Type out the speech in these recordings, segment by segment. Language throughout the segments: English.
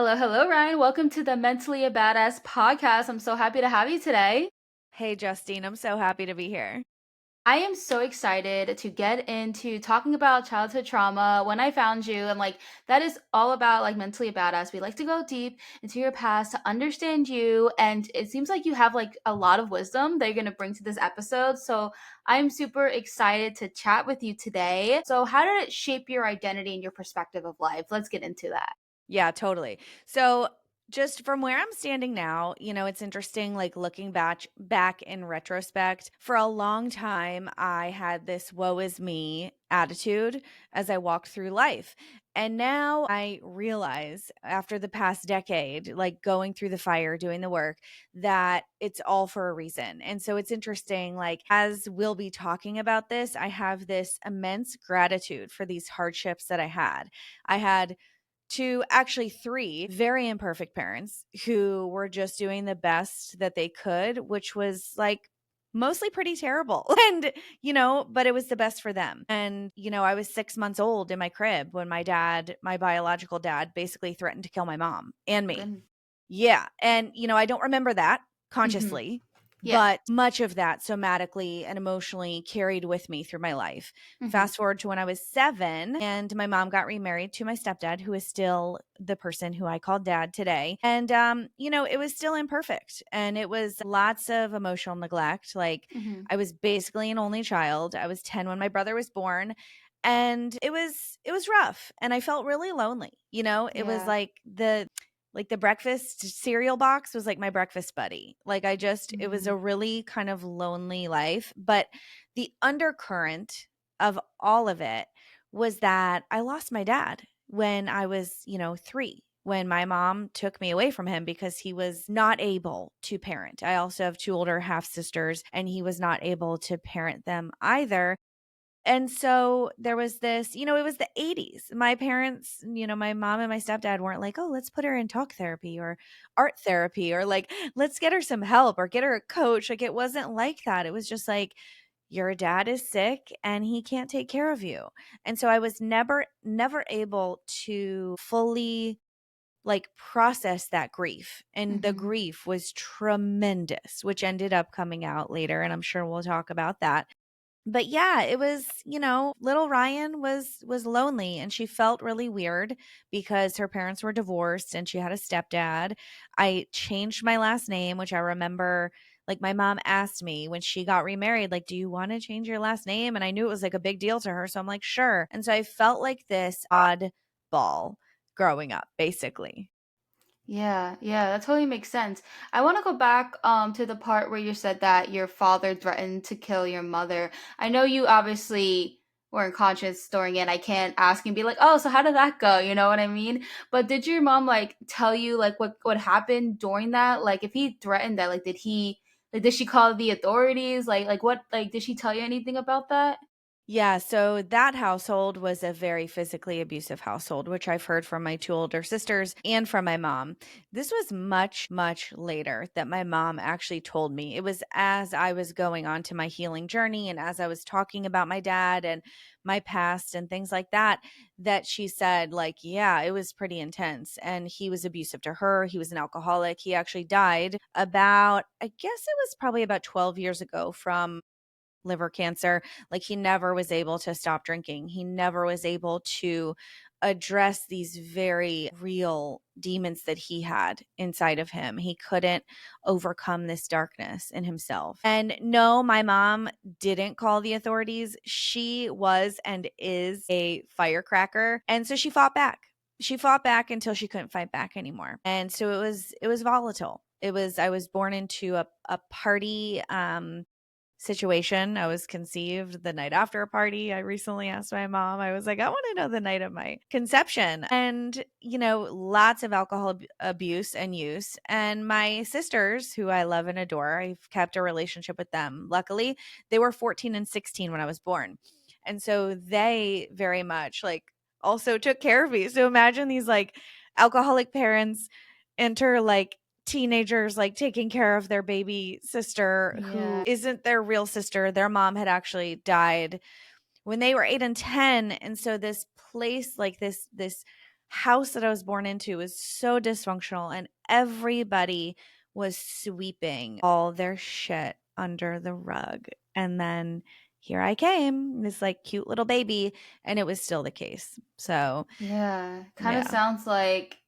Hello, hello, Ryan. Welcome to the Mentally a Badass podcast. I'm so happy to have you today. Hey, Justine, I'm so happy to be here. I am so excited to get into talking about childhood trauma. When I found you, and that is all about like Mentally a Badass. We like to go deep into your past to understand you, and it seems like you have like a lot of wisdom that you're going to bring to this episode. So I'm super excited to chat with you today. So, how did it shape your identity and your perspective of life? Let's get into that. Yeah, totally. So, just from where I'm standing now, it's interesting like looking back in retrospect. For a long time, I had this woe is me attitude as I walked through life. And now I realize after the past decade, like going through the fire, doing the work, that it's all for a reason. And so it's interesting, like, as we'll be talking about this, I have this immense gratitude for these hardships that I had. I had to actually three very imperfect parents who were just doing the best that they could, which was like mostly pretty terrible. And, but it was the best for them. And, I was 6 months old in my crib when my biological dad, basically threatened to kill my mom and me. Good. Yeah, and, I don't remember that Mm-hmm. consciously, Yeah. but much of that somatically and emotionally carried with me through my life. Mm-hmm. Fast forward to when I was 7 and my mom got remarried to my stepdad, who is still the person who I call dad today. And, it was still imperfect and it was lots of emotional neglect. Like, Mm-hmm. I was basically an only child. I was 10 when my brother was born. And it was rough and I felt really lonely. It was Yeah. like the breakfast cereal box was like my breakfast buddy. Like it was Mm-hmm. a really kind of lonely life. But the undercurrent of all of it was that I lost my dad when I was, 3, when my mom took me away from him because he was not able to parent. I also have 2 older half sisters and he was not able to parent them either. And so there was this, it was the 80s. My parents, my mom and my stepdad weren't like, oh, let's put her in talk therapy or art therapy or like, let's get her some help or get her a coach. Like, it wasn't like that. It was just like, your dad is sick and he can't take care of you. And so I was never able to fully like process that grief. And the Mm-hmm. grief was tremendous, which ended up coming out later. And I'm sure we'll talk about that. But yeah, it was, little Ryan was lonely and she felt really weird because her parents were divorced and she had a stepdad. I changed my last name, which I remember like my mom asked me when she got remarried, like, do you want to change your last name? And I knew it was like a big deal to her. So I'm like, sure. And so I felt like this oddball growing up, basically. Yeah, yeah, that totally makes sense. I want to go back to the part where you said that your father threatened to kill your mother. I know you obviously weren't conscious during it. I can't ask and be like, "Oh, so how did that go?" You know what I mean? But did your mom like tell you like what happened during that? Like if he threatened that, did she call the authorities? Like did she tell you anything about that? Yeah, so that household was a very physically abusive household, which I've heard from my 2 older sisters and from my mom. This was much, much later that my mom actually told me. It was as I was going on to my healing journey and as I was talking about my dad and my past and things like that, that she said, like, yeah, it was pretty intense. And he was abusive to her. He was an alcoholic. He actually died about, I guess it was probably about 12 years ago from liver cancer. Like, he never was able to stop drinking. He never was able to address these very real demons that he had inside of him. He couldn't overcome this darkness in himself. And no, my mom didn't call the authorities. She was and is a firecracker. And so she fought back. She fought back until she couldn't fight back anymore. And so it was volatile. I was born into a party situation. I was conceived the night after a party. I recently asked my mom, I was like, I want to know the night of my conception. And, lots of alcohol abuse and use. And my sisters, who I love and adore, I've kept a relationship with them. Luckily, they were 14 and 16 when I was born. And so they very much like also took care of me. So imagine these like alcoholic parents enter like teenagers like taking care of their baby sister who Yeah. isn't their real sister. Their mom had actually died when they were 8 and 10. And so this place, like this house that I was born into was so dysfunctional, and everybody was sweeping all their shit under the rug. And then here I came, this like cute little baby, and it was still the case. So, Yeah, kind of yeah. sounds like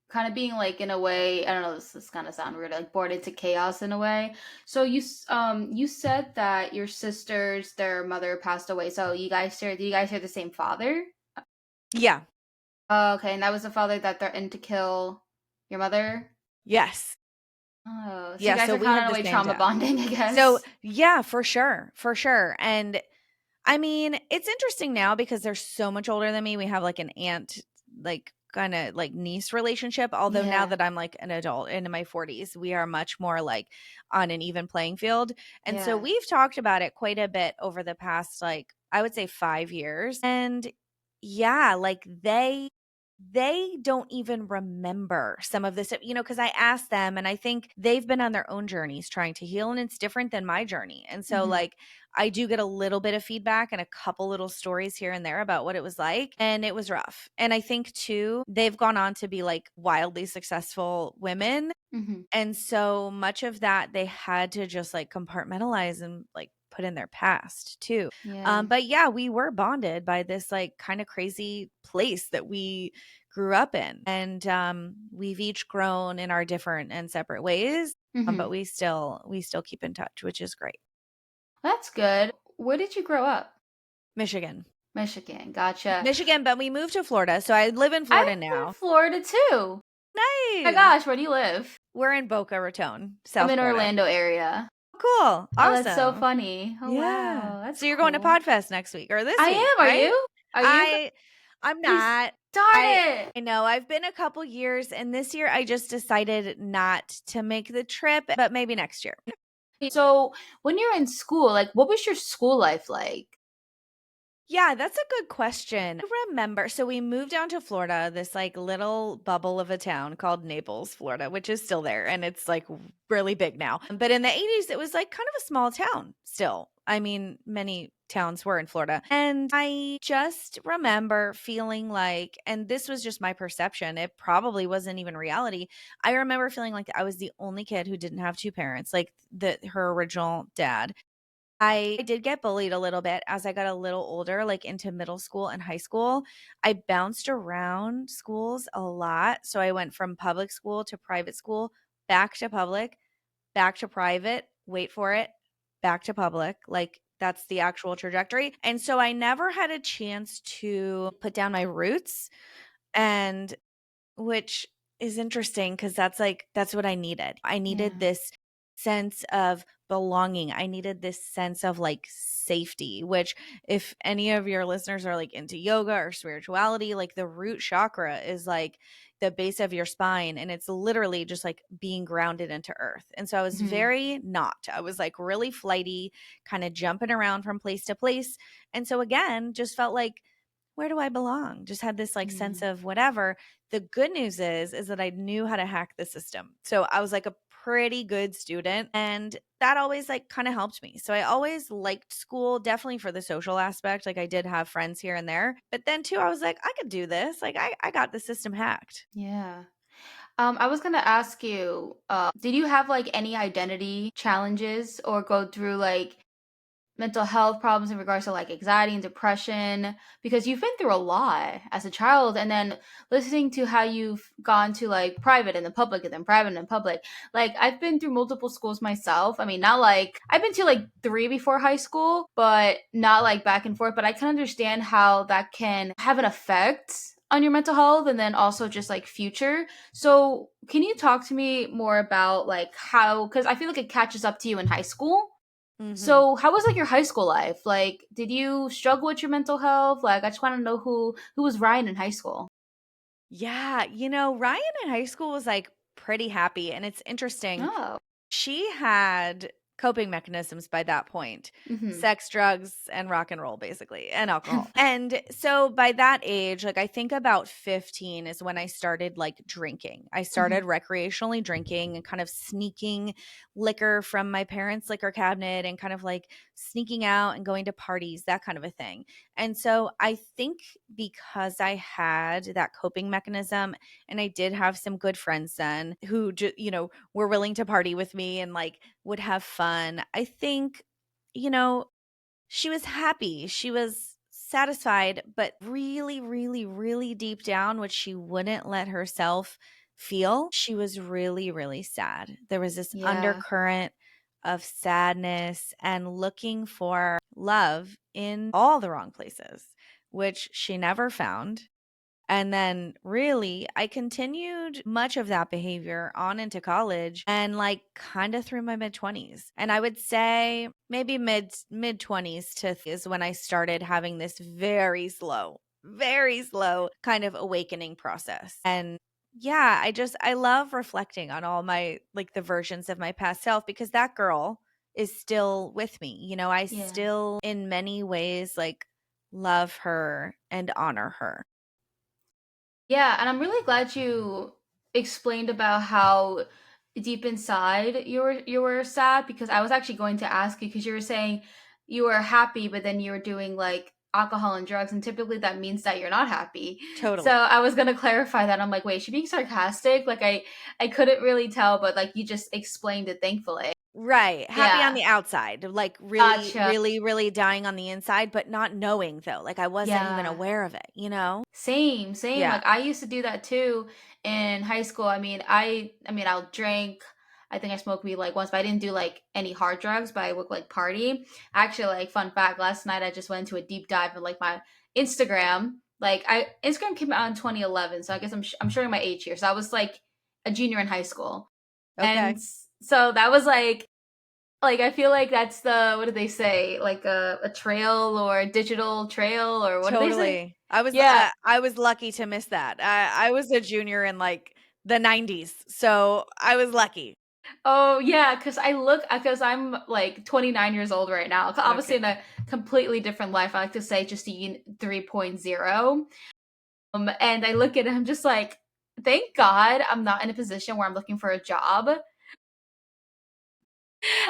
kind of being like in a way, I don't know, this kind of sound weird, like born into chaos in a way. So you said that your sisters, their mother passed away. So do you guys share the same father? Yeah. Oh, okay, and that was the father that threatened to kill your mother? Yes. Oh, so you Yeah, guys so are we kind of had in a the way same trauma dad. bonding, I So, guess. yeah, for sure, for sure. And I mean, it's interesting now because they're so much older than me. We have like an aunt, like kind of like niece relationship. Although now Yeah, that I'm like an adult into my 40s, we are much more like on an even playing field. And so yeah. we've talked about it quite a bit over the past, like, I would say 5 years. And yeah, like they don't even remember some of this, because I asked them and I think they've been on their own journeys trying to heal and it's different than my journey. And so, Hmm. like, I do get a little bit of feedback and a couple little stories here and there about what it was like. And it was rough. And I think, too, they've gone on to be like wildly successful women. Hmm. And so much of that they had to just like compartmentalize and like put in their past too. Yeah. But yeah, we were bonded by this like kind of crazy place that we grew up in. And we've each grown in our different and separate ways. But Hmm. we still keep in touch, which is great. That's good. Where did you grow up? Michigan. Michigan. Gotcha. Michigan, but we moved to Florida. So I live in I'm Florida from now. Florida too. Oh my Nice. gosh, where do you live? We're in Boca Raton, I'm South in Florida. Orlando area. Cool. Oh, that's so Awesome. funny. Oh Yeah. wow, that's So you're going to cool. Podfest next week or this I week, am. Are right? you? Are you? I I'm Please. not. Darn I it. I know I've been a couple years and this year I just decided not to make the trip, but maybe next year. So, when you're in school, like, what was your school life like? Yeah, that's a good question. I remember, so we moved down to Florida, this like little bubble of a town called Naples, Florida, which is still there and it's like really big now. But in the 80s, it was like kind of a small town still. I mean, many towns were in Florida. And I just remember feeling like, and this was just my perception, it probably wasn't even reality. I remember feeling like I was the only kid who didn't have two parents, like her original dad. I did get bullied a little bit as I got a little older, like into middle school and high school. I bounced around schools a lot. So I went from public school to private school, back to public, back to private, wait for it, back to public. Like that's the actual trajectory. And so I never had a chance to put down my roots. And which is interesting because that's what I needed. I needed Yeah. this sense of belonging. I needed this sense of, like, safety, which if any of your listeners are, like, into yoga or spirituality, like, the root chakra is, like, the base of your spine, and it's literally just, like, being grounded into earth, and so I was Hmm. very not. I was, like, really flighty, kinda jumping around from place to place, and so again, just felt like, "Where do I belong?" Just had this, like, sense Yeah. of whatever. The good news is that I knew how to hack the system. So I was like a pretty good student and that always like kind of helped me. So I always liked school, definitely for the social aspect. Like I did have friends here and there. But then too, I was like, I could do this. Like I got the system hacked. Yeah. I was gonna ask you, did you have like any identity challenges or go through like mental health problems in regards to like anxiety and depression? Because you've been through a lot as a child, and then listening to how you've gone to like private and then public and then private and public. Like, I've been through multiple schools myself. I mean, not like I've been to like three before high school, but not like back and forth. But I can understand how that can have an effect on your mental health and then also just like future. So can you talk to me more about like how, because I feel like it catches up to you in high school. Mhm. So, how was like your high school life? Like, did you struggle with your mental health? Like, I just want to know who was Ryan in high school. Yeah, Ryan in high school was like pretty happy and it's interesting. Oh. She had coping mechanisms by that point. Mhm. Sex, drugs, and rock and roll, basically, and alcohol. And so by that age, like I think about 15 is when I started like drinking. I started Mhm. recreationally drinking and kind of sneaking liquor from my parents' liquor cabinet and kind of like sneaking out and going to parties, that kind of a thing. And so I think because I had that coping mechanism and I did have some good friends then who were willing to party with me and like would have fun. I think, you know, she was happy. She was satisfied, but really, really, really deep down, which she wouldn't let herself feel, she was really, really sad. There was this Yeah. undercurrent of sadness and looking for love in all the wrong places, which she never found. And then really, I continued much of that behavior on into college and like kind of through my mid 20s. And I would say maybe mid 20s is when I started having this very slow kind of awakening process. And yeah, I love reflecting on all my like the versions of my past self because that girl is still with me. I Yeah. still in many ways like love her and honor her. Yeah, and I'm really glad you explained about how deep inside you were sad, because I was actually going to ask you, because you were saying you were happy but then you were doing like alcohol and drugs, and typically that means that you're not happy. So Totally. I was going to clarify that. I'm like, wait, is she being sarcastic? Like I couldn't really tell, but like you just explained it, thankfully. Right. Happy on Yeah. the outside, like really, Gotcha. really, really dying on the inside, but not knowing though. Like I wasn't even Yeah. aware of it, you know? Same, same. Yeah, Like I used to do that too in high school. I mean, I'll drink. I think I smoked weed like once, but I didn't do like any hard drugs, but I would like party. Actually, like fun fact, last night I just went into a deep dive in like my Instagram. Instagram came out in 2011, so I guess I'm showing my age here. So I was like a junior in high school. And okay. so that was like I feel like that's the, what do they say? Like a trail or a digital trail, or what do they say? Totally. I was Yeah. I was lucky to miss that. I was a junior in like the 90s, so I was lucky. Oh, yeah, because I'm like 29 years old right now. Obviously, in Okay. a completely different life. I like to say just a 3.0. And I look at it, I'm just like, thank God I'm not in a position where I'm looking for a job.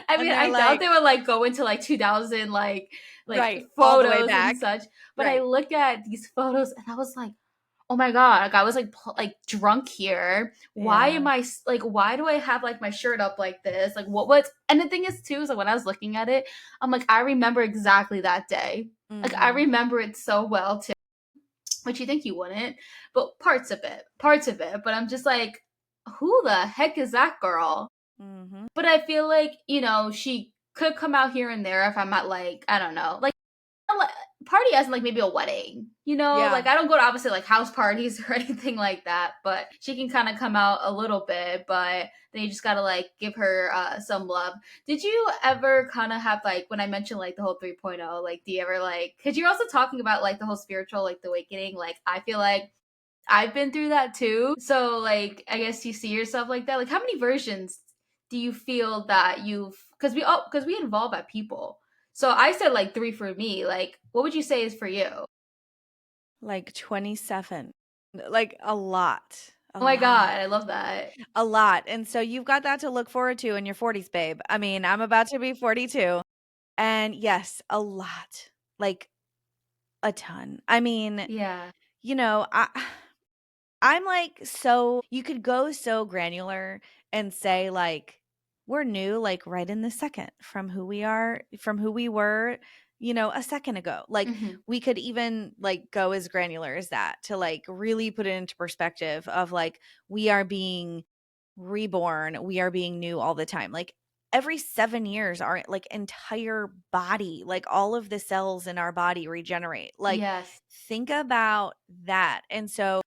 I And mean, they're I doubt they like, would like go into like 2000 like right, all the way photos and back. such. But I Right. look at these photos and I was like, oh my god, like I was like drunk here. Why Yeah. am like, why do I have like my shirt up like this? Like what? And the thing is too is like when I was looking at it, I'm like, I remember exactly that day. Like I Mhm. remember it so well too. Which you think you wouldn't, but parts of it. But I'm just like, who the heck is that girl? Mhm. But I feel like, she could come out here and there if I'm at like, I don't know, like party as in like maybe a wedding, Yeah. like I don't go to obviously like house parties or anything like that, but she can kind of come out a little bit, but then you just gotta like give her some love. Did you ever kind of have like, when I mentioned like the whole 3.0, like do you ever like, because you're also talking about like the whole spiritual like the awakening, like I feel like I've been through that too. So like I guess you see yourself like that. Like how many versions do you feel that you've, because we involve at people. So I said like 3 for me. Like what would you say is for you? Oh Like 27. Like a lot. A my god, lot. I love that. A lot. And so you've got that to look forward to in your 40s, babe. I mean, I'm about to be 42. And yes, a lot. Like a ton. I mean, Yeah. you know, I I'm like so you could go so granular and say like we're new like right in the second from who we are, from who we were, a second ago. Like Mhm. we could even like go as granular as that to like really put it into perspective of like we are being reborn, we are being new all the time. Like every 7 years our like entire body, like all of the cells in our body regenerate. Like Yes. think about that. And so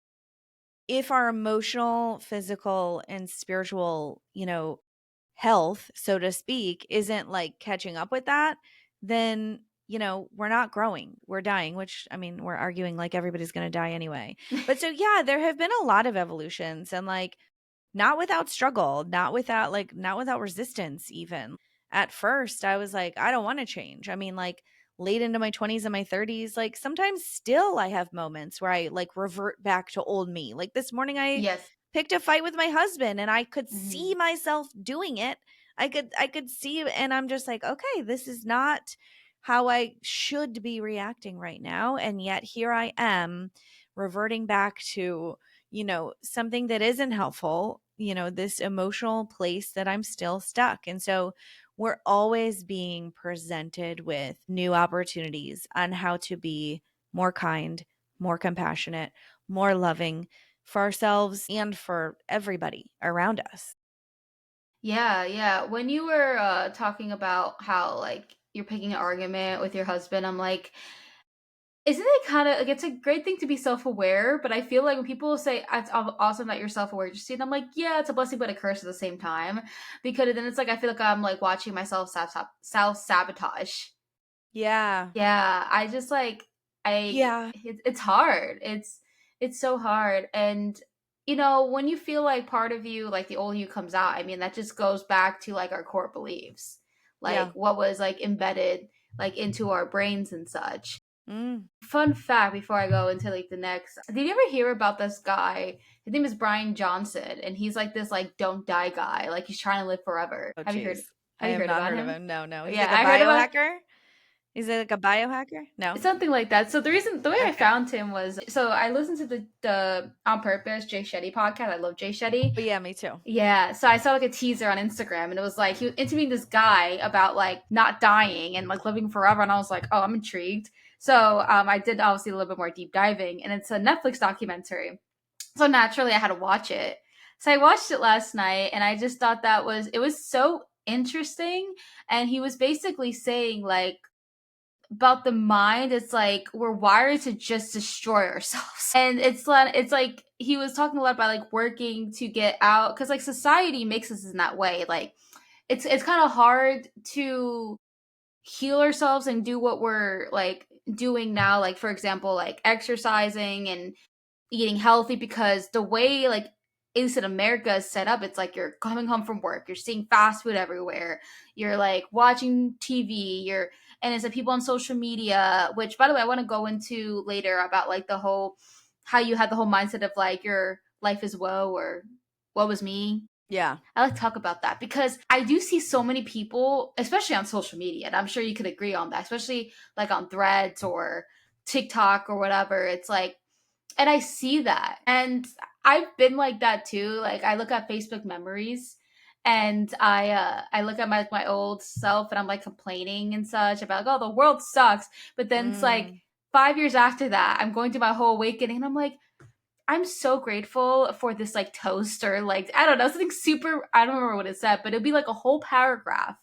if our emotional, physical, and spiritual, health, so to speak, isn't like catching up with that, then, we're not growing. We're dying, which I mean, we're arguing like everybody's going to die anyway. But so, yeah, there have been a lot of evolutions and like not without struggle, not without resistance, even. at first I was like, I don't want to change. I mean, like late into my 20s and my 30s, like sometimes still I have moments where I like revert back to old me. Like this morning I Yes. picked a fight with my husband and I could see Hmm. myself doing it. I could see it, and I'm just like, okay, this is not how I should be reacting right now. And yet here I am reverting back to, something that isn't helpful, this emotional place that I'm still stuck. And so we're always being presented with new opportunities on how to be more kind, more compassionate, more loving for ourselves and for everybody around us. Yeah, yeah. When you were talking about how like you're picking an argument with your husband, I'm like, isn't it kind of like it's a great thing to be self-aware? But I feel like when people say it's awesome that you're self-aware, just see, I'm like, yeah, it's a blessing but a curse at the same time, because then it's like I feel like I'm like watching myself self sabotage. Yeah. Yeah, I just like Yeah. it's hard. It's so hard. And when you feel like part of you, like the old you comes out, I mean that just goes back to like our core beliefs. Like Yeah. what was like embedded like into our brains and such. Mm. Fun fact before I go into like the next. Did you ever hear about this guy? His name is Brian Johnson and he's like this like don't die guy. Like he's trying to live forever. Oh, Have you heard geez. I have you have heard not about heard of him? him. No, no. He's Yeah, like a I heard about biohacker? Is it like a biohacker? No? something like that. So the way I Okay. found him was so I listened to the On Purpose Jay Shetty podcast. I love Jay Shetty. But yeah, me too. Yeah, so I saw like a teaser on Instagram, and it was like he was interviewing this guy about like not dying and like living forever, and I was like, oh, I'm intrigued. So I did obviously a little bit more deep diving, and it's a Netflix documentary. So naturally, I had to watch it. So I watched it last night, and I just thought that was so interesting. And he was basically saying like about the mind, it's like we're wired to just destroy ourselves. And it's like he was talking a lot about like working to get out because like society makes us in that way. Like it's kind of hard to heal ourselves and do what we're like doing now, like for example like exercising and eating healthy, because the way like at least in America is set up, it's like you're coming home from work, you're seeing fast food everywhere, you're like watching TV, and it's like people on social media, which by the way I want to go into later about like the whole how you had the whole mindset of like your life is woe or what was me. Yeah. I like to talk about that because I do see so many people, especially on social media, and I'm sure you could agree on that, especially like on threads or TikTok or whatever. It's like and I see that. And I've been like that too. Like I look at Facebook memories and I look at my old self and I'm like complaining and such about like, oh, the world sucks. But then it's like Mm. 5 years after that, I'm going through my whole awakening and I'm like, I'm so grateful for this like toaster. Like, I don't know, something super, I don't remember what it said, but it'd be like a whole paragraph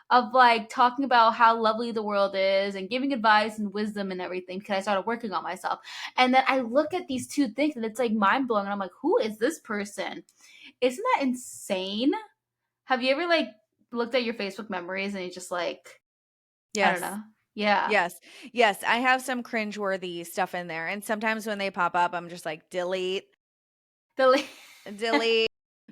of like talking about how lovely the world is and giving advice and wisdom and everything because I started working on myself. And then I look at these two things and it's like mind blowing. And I'm like, who is this person? Isn't that insane? Have you ever like looked at your Facebook memories and you just like, I don't Yes. know. Yeah. Yes. Yes. I have some cringeworthy stuff in there. And sometimes when they pop up, I'm just like, delete, The delete.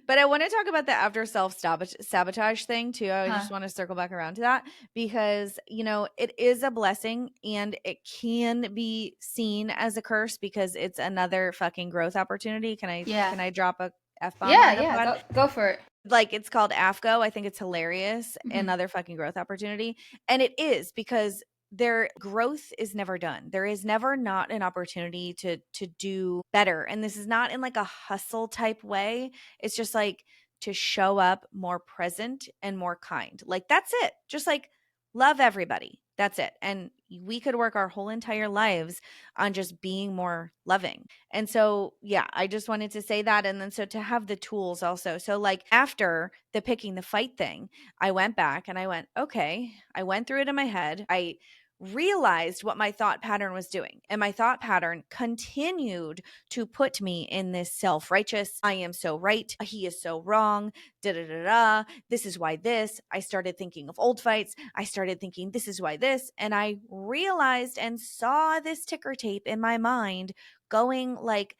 But I want to talk about the after self sabotage thing too. I huh. just want to circle back around to that because, it is a blessing and it can be seen as a curse because it's another fucking growth opportunity. Can I Yeah. can I drop a F bomb Yeah, on the yeah. pod? Go for it. Like, it's called AFGO. I think it's hilarious. Mhm. Another fucking growth opportunity. And it is because their growth is never done. There is never not an opportunity to do better. And this is not in like a hustle type way. It's just like to show up more present and more kind. Like that's it. Just like love everybody. That's it. And we could work our whole entire lives on just being more loving. And so, yeah, I just wanted to say that. And then, so to have the tools also. So, like, after the picking the fight thing, I went back and I went, okay, I went through it in my head. I realized what my thought pattern was doing. And my thought pattern continued to put me in this self righteous, I am so right, he is so wrong, da da da da. This is why this. I started thinking of old fights. I started thinking, this is why this. And I realized and saw this ticker tape in my mind going like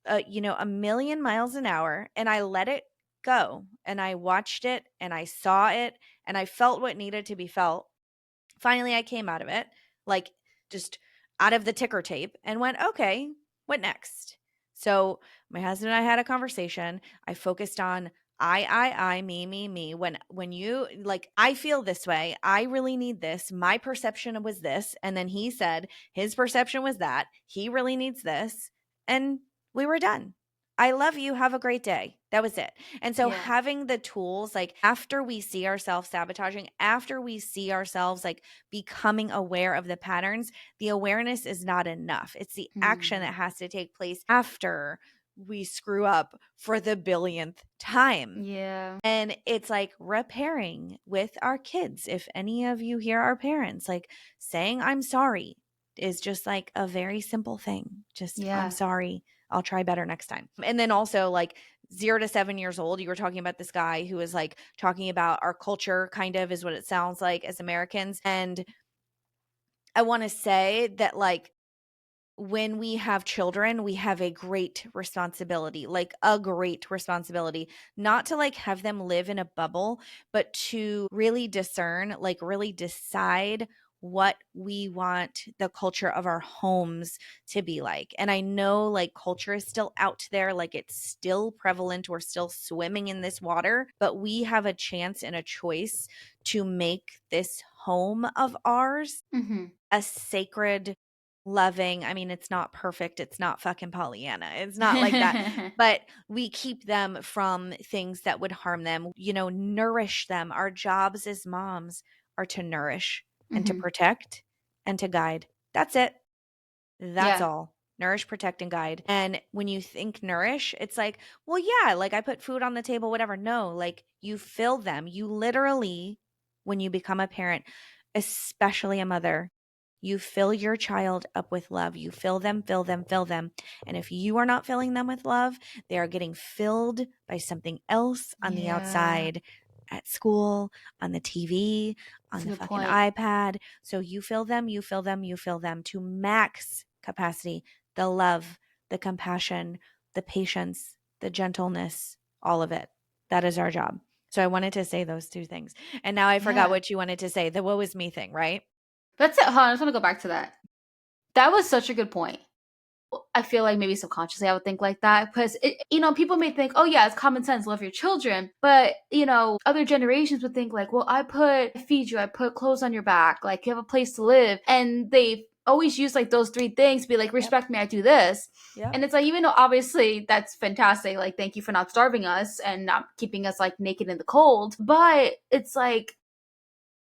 a million miles an hour, and I let it go and I watched it and I saw it and I felt what needed to be felt. Finally, I came out of it, like just out of the ticker tape and went, okay, what next? So my husband and I had a conversation. I focused on me. When you like, I feel this way. I really need this. My perception was this. And then he said his perception was that. He really needs this. And we were done. I love you. Have a great day. That was it. And so Yeah. having the tools, like after we see ourselves sabotaging, after we see ourselves like becoming aware of the patterns, the awareness is not enough. It's the action Mm. that has to take place after we screw up for the billionth time. Yeah. And it's like repairing with our kids. If any of you here are parents, like saying I'm sorry is just like a very simple thing. Just I'm Yeah. sorry. I'll try better next time. And then also like 0 to 7 years old, you were talking about this guy who was like talking about our culture, kind of is what it sounds like as Americans. And I want to say that like when we have children, we have a great responsibility, like a great responsibility, not to like have them live in a bubble, but to really discern, like really decide what we want the culture of our homes to be like. And I know like culture is still out there, like it's still prevalent. We're still swimming in this water, but we have a chance and a choice to make this home of ours Mhm. a sacred, loving, I mean, it's not perfect, it's not fucking Pollyanna, it's not like that, but we keep them from things that would harm them, nourish them. Our jobs as moms are to nourish and to Mhm. protect and to guide. That's it. That's Yeah. all. Nourish, protect, and guide. And when you think nourish, it's like, well, yeah, like I put food on the table, whatever. No, like you fill them. You literally, when you become a parent, especially a mother, you fill your child up with love. You fill them, fill them, fill them. And if you are not filling them with love, they are getting filled by something else on the Yeah. outside, at school, on the TV, That's on a the good fucking point. iPad. So you fill them, you fill them, you fill them to max capacity, the love, the compassion, the patience, the gentleness, all of it. That is our job. So I wanted to say those two things. And now I forgot Yeah. what you wanted to say, the woe is me thing, right? That's it. Hold on, I just want to go back to that. That was such a good point. I feel like maybe subconsciously I would think like that because people may think, oh yeah, it's common sense, love your children, but other generations would think like, well, I feed you, I put clothes on your back, like you have a place to live, and they always use like those three things, be like, Yep. respect me, I do this, Yep. and it's like even though obviously that's fantastic, like thank you for not starving us and not keeping us like naked in the cold, but it's like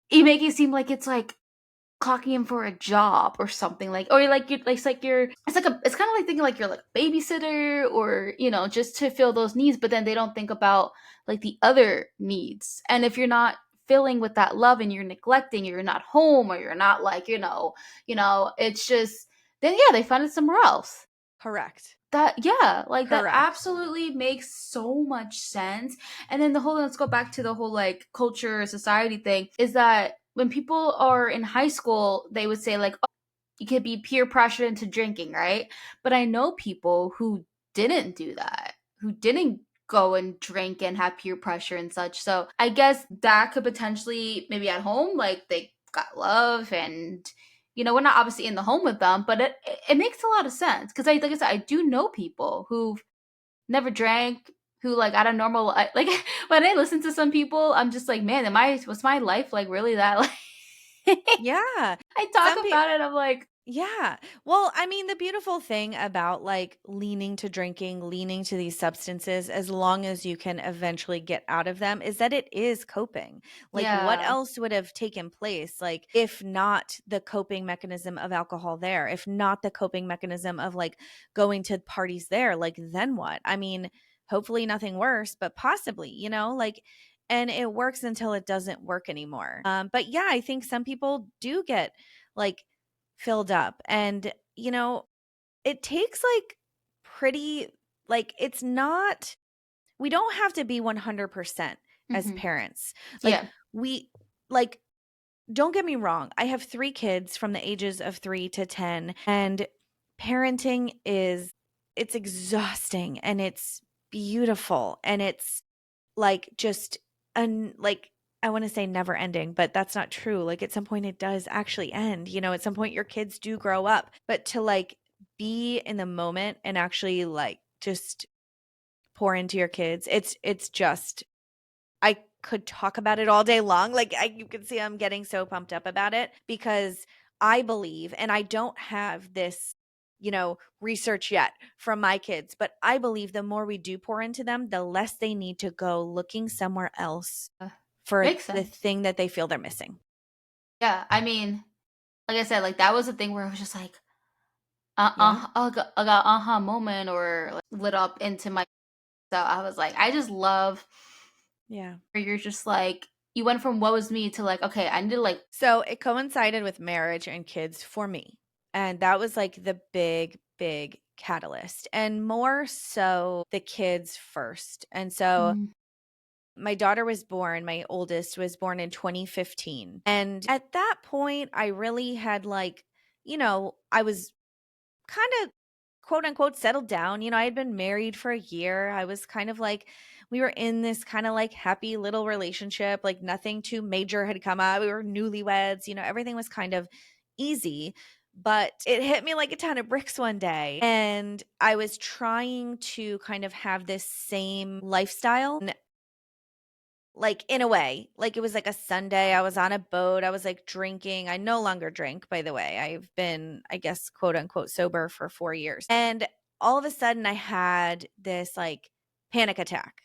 you make it seem like it's like clocking in for a job or something like or like you like you're it's kind of like thinking like you're like a babysitter or just to fill those needs but then they don't think about like the other needs and if you're not filling with that love and you're neglecting you're not home or you're not like it's just then yeah they find it somewhere else Correct. that yeah like that Correct. absolutely makes so much sense and then the whole let's go back to the whole like culture society thing is that when people are in high school they would say like oh, you could be peer pressured into drinking right but I know people who didn't do that who didn't go and drink and have peer pressure and such so I guess that could potentially maybe at home like they got love and we're not obviously in the home with them, but it makes a lot of sense because like I said, I do know people who've never drank, who like at a normal like when I listen to some people, I'm just like, man, am I was my life like really that like Yeah. I talk Some people about it, I'm like, Yeah. Well, I mean, the beautiful thing about like leaning to drinking, leaning to these substances, as long as you can eventually get out of them, is that it is coping. Like, what yeah, else would have taken place? Like, if not the coping mechanism of alcohol there, if not the coping mechanism of like going to parties there, like, then what? I mean, hopefully nothing worse, but possibly, like, and it works until it doesn't work anymore. But yeah, I think some people do get like, filled up and it takes like pretty like it's not we don't have to be 100% as hmm parents like yeah, we like don't get me wrong, I have 3 kids from the ages of 3 to 10 and parenting is it's exhausting and it's beautiful and it's like just like I wanna say never ending, but that's not true. Like, at some point, it does actually end, at some point, your kids do grow up, but to, like, be in the moment and actually, like, just pour into your kids, it's just I could talk about it all day long. Like, you can see I'm getting so pumped up about it because I believe, and I don't have this, research yet from my kids, but I believe the more we do pour into them, the less they need to go looking somewhere else Uh, for Makes the sense. thing that they feel they're missing. Yeah, I mean, like I said, like that was the thing where I was just like, Yeah. I got moment or like lit up into my. So I was like, I just love Yeah. where you're just like, you went from what was me to like, okay, I need to like, So it coincided with marriage and kids for me. And that was like the big, big catalyst, and more so the kids first. And so mm, my daughter was born, my oldest was born in 2015. And at that point, I really had like, I was kind of quote unquote settled down. I had been married for a year. I was kind of like, we were in this kind of like happy little relationship, like nothing too major had come up. We were newlyweds, everything was kind of easy. But it hit me like a ton of bricks one day. And I was trying to kind of have this same lifestyle, like, in a way, like, it was like a Sunday, I was on a boat, I was, like, drinking. I no longer drink, by the way. I've been, I guess, quote, unquote, "sober" for 4 years, and all of a sudden, I had this, like, panic attack,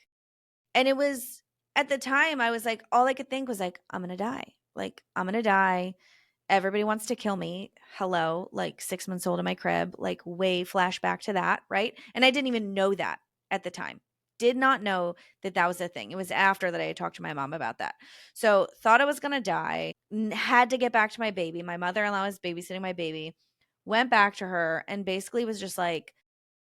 and it was at the time, I was like, all I could think was, like, "I'm gonna die. Like, I'm gonna die. Everybody wants to kill me. Hello, like 6 months old in my crib, like way flashback to that, right?" And I didn't even know that at the time. Did not know that that was a thing. It was after that I had talked to my mom about that. So thought I was going to die, had to get back to my baby. My mother-in-law was babysitting my baby. Went back to her and basically was just like,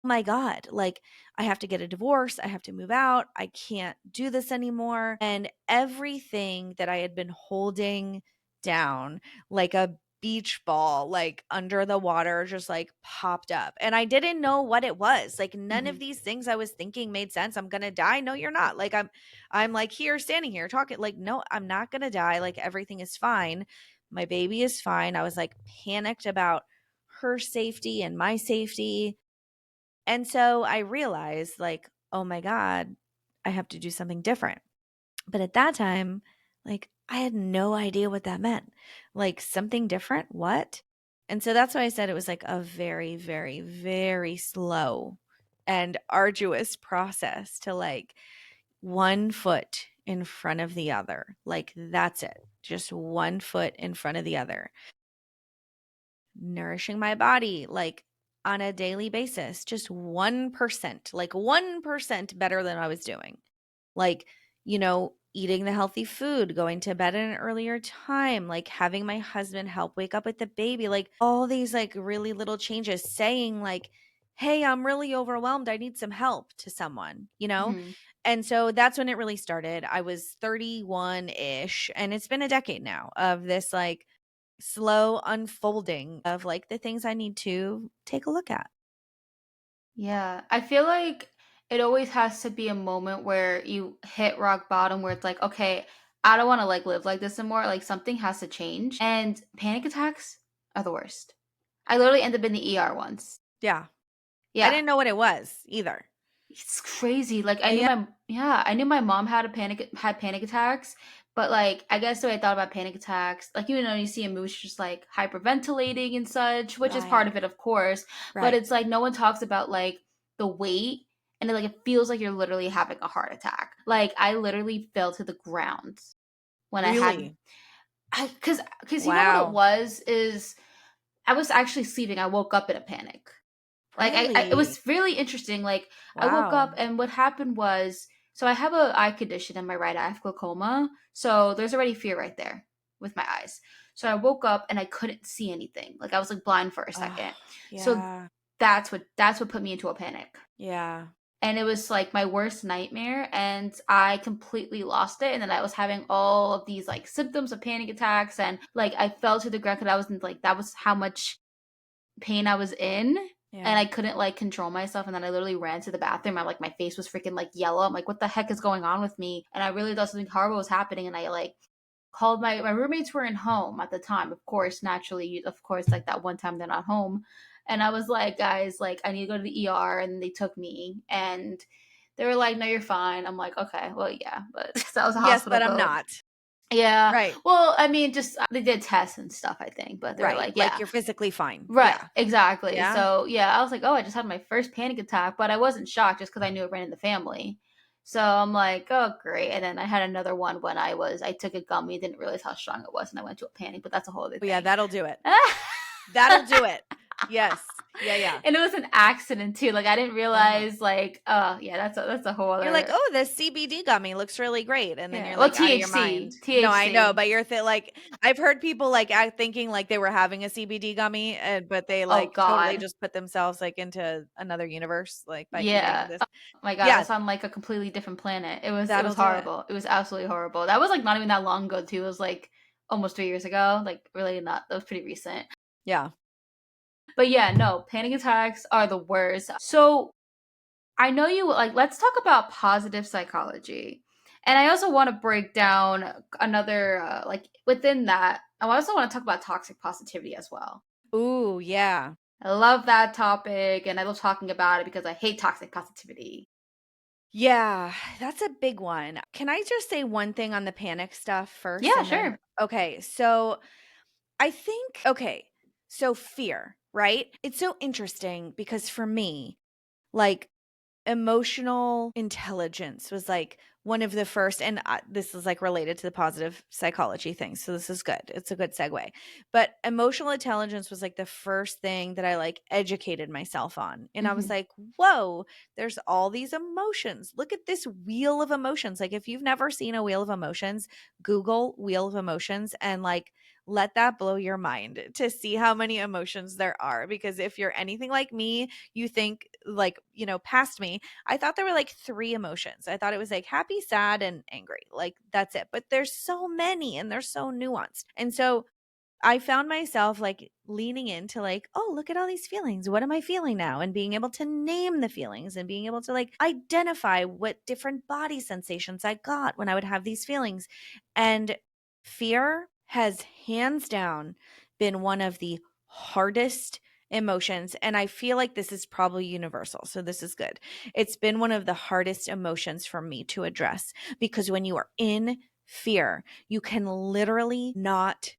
my God, like, I have to get a divorce. I have to move out. I can't do this anymore. And everything that I had been holding down like a beach ball, like under the water, just like popped up. And I didn't know what it was. Like, none of mhm. these things I was thinking made sense. I'm going to die. No, you're not. Like, I'm like here standing here talking like, no, I'm not going to die. Like, everything is fine. My baby is fine. I was like panicked about her safety and my safety, and so I realized, like, oh my God, I have to do something different. But at that time, like, I had no idea what that meant. Like, something different? What? And so that's why I said it was like a very, very, very slow and arduous process to like one foot in front of the other. Like, that's it. Just one foot in front of the other, nourishing my body like on a daily basis, just 1%, like 1% better than I was doing. Like, eating the healthy food, going to bed at an earlier time, like having my husband help wake up with the baby, like all these like really little changes, saying like, "Hey, I'm really overwhelmed. I need some help," to someone. Mhm. And so that's when it really started. I was 31-ish, and it's been a decade now of this like slow unfolding of like the things I need to take a look at. Yeah, I feel like it always has to be a moment where you hit rock bottom where it's like, okay, I don't want to like live like this anymore. Like something has to change. And panic attacks are the worst. I literally ended up in the ER once. Yeah. I Yeah, didn't know what it was either. it's crazy. Like Yeah. I knew my mom had panic attacks, but like I guess the way I thought about panic attacks, like you see in movies just like hyperventilating and such, which is part Right. of it, of course. But Right. it's like no one talks about like the weight and then, like it feels like you're literally having a heart attack. Like I literally fell to the ground when I had Really? I because you know what it Wow. was is I was actually sleeping. I woke up in a panic. Like it Really? was really interesting. Like I woke Wow. up and what happened was, so I have a eye condition in my right eye, I have glaucoma. So there's already fear right there with my eyes. So I woke up and I couldn't see anything. Like I was like blind for a Oh, second. So yeah. that's what put me into a panic. Yeah. And it was like my worst nightmare and I completely lost it. And then I was having all of these like symptoms of panic attacks and like I fell to the ground because I was in, like that was how much pain I was in. and Yeah. I couldn't like control myself. And then I literally ran to the bathroom. I like my face was freaking like yellow. I'm like, what the heck is going on with me? And I really thought something horrible was happening. And I like called my roommates were in home at the time, of course, naturally, of course, like that one time they're not home. And I was like, guys, like I need to go to the ER, and they took me, and they were like, no, you're fine. I'm like, okay, well, yeah, but that was a Yes, hospital but I'm bill. not. Yeah. Right. Well, I mean, just they did tests and stuff, I think, but they were Right. like, Like yeah, you're physically fine. right, Yeah. exactly. Yeah. So yeah, I was like, oh, I just had my first panic attack, but I wasn't shocked just because I knew it ran in the family. So I'm like, oh great. And then I had another one when I took a gummy, didn't realize how strong it was, and I went to a panic, but that's a whole other Oh, yeah, thing. that'll do it. That'll do it. Yes. Yeah, yeah. And it was an accident too. Like I didn't Uh-huh. realize like, yeah, that's a whole You're like, other. "Oh, this CBD gummy looks really great," and then Yeah. you're, Well, like, out of your mind. THC. No, I know, THC. but you're like I've heard people, like, act thinking like they were having a CBD gummy, but they, Oh like, totally God. just put themselves, like, into another universe, like, by eating Yeah. this. Oh my God, I Yeah, was on like a completely different planet. It was that'll do it. horrible. It was absolutely horrible. That was like not even that long ago too. It was like almost 3 years ago. Like really not. That was pretty recent. Yeah. But yeah, no, panic attacks are the worst. So I know you like. Let's talk about positive psychology, and I also want to break down another like within that. I also want to talk about toxic positivity as well. Ooh, yeah. I love that topic, and I love talking about it because I hate toxic positivity. Yeah, that's a big one. Can I just say one thing on the panic stuff first, Yeah, and then sure. okay, so I think okay, so fear, right? It's so interesting because for me, like, emotional intelligence was, like, one of the first and, this is, like, related to the positive psychology thing, so this is good. It's a good segue. But emotional intelligence was, like, the first thing that I, like, educated myself on, and I was Hmm. like, "Whoa, there's all these emotions. Look at this wheel of emotions." Like, if you've never seen a wheel of emotions, Google "wheel of emotions" and, like, let that blow your mind to see how many emotions there are, because if you're anything like me, you think, like, past me, I thought there were like 3 emotions. I thought it was like happy, sad, and angry. Like that's it. But there's so many and they're so nuanced. And so I found myself like leaning into like, oh, look at all these feelings. What am I feeling now? And being able to name the feelings and being able to like identify what different body sensations I got when I would have these feelings. And fear has hands down been one of the hardest emotions. And I feel like this is probably universal. So this is good. It's been one of the hardest emotions for me to address because when you are in fear, you can literally not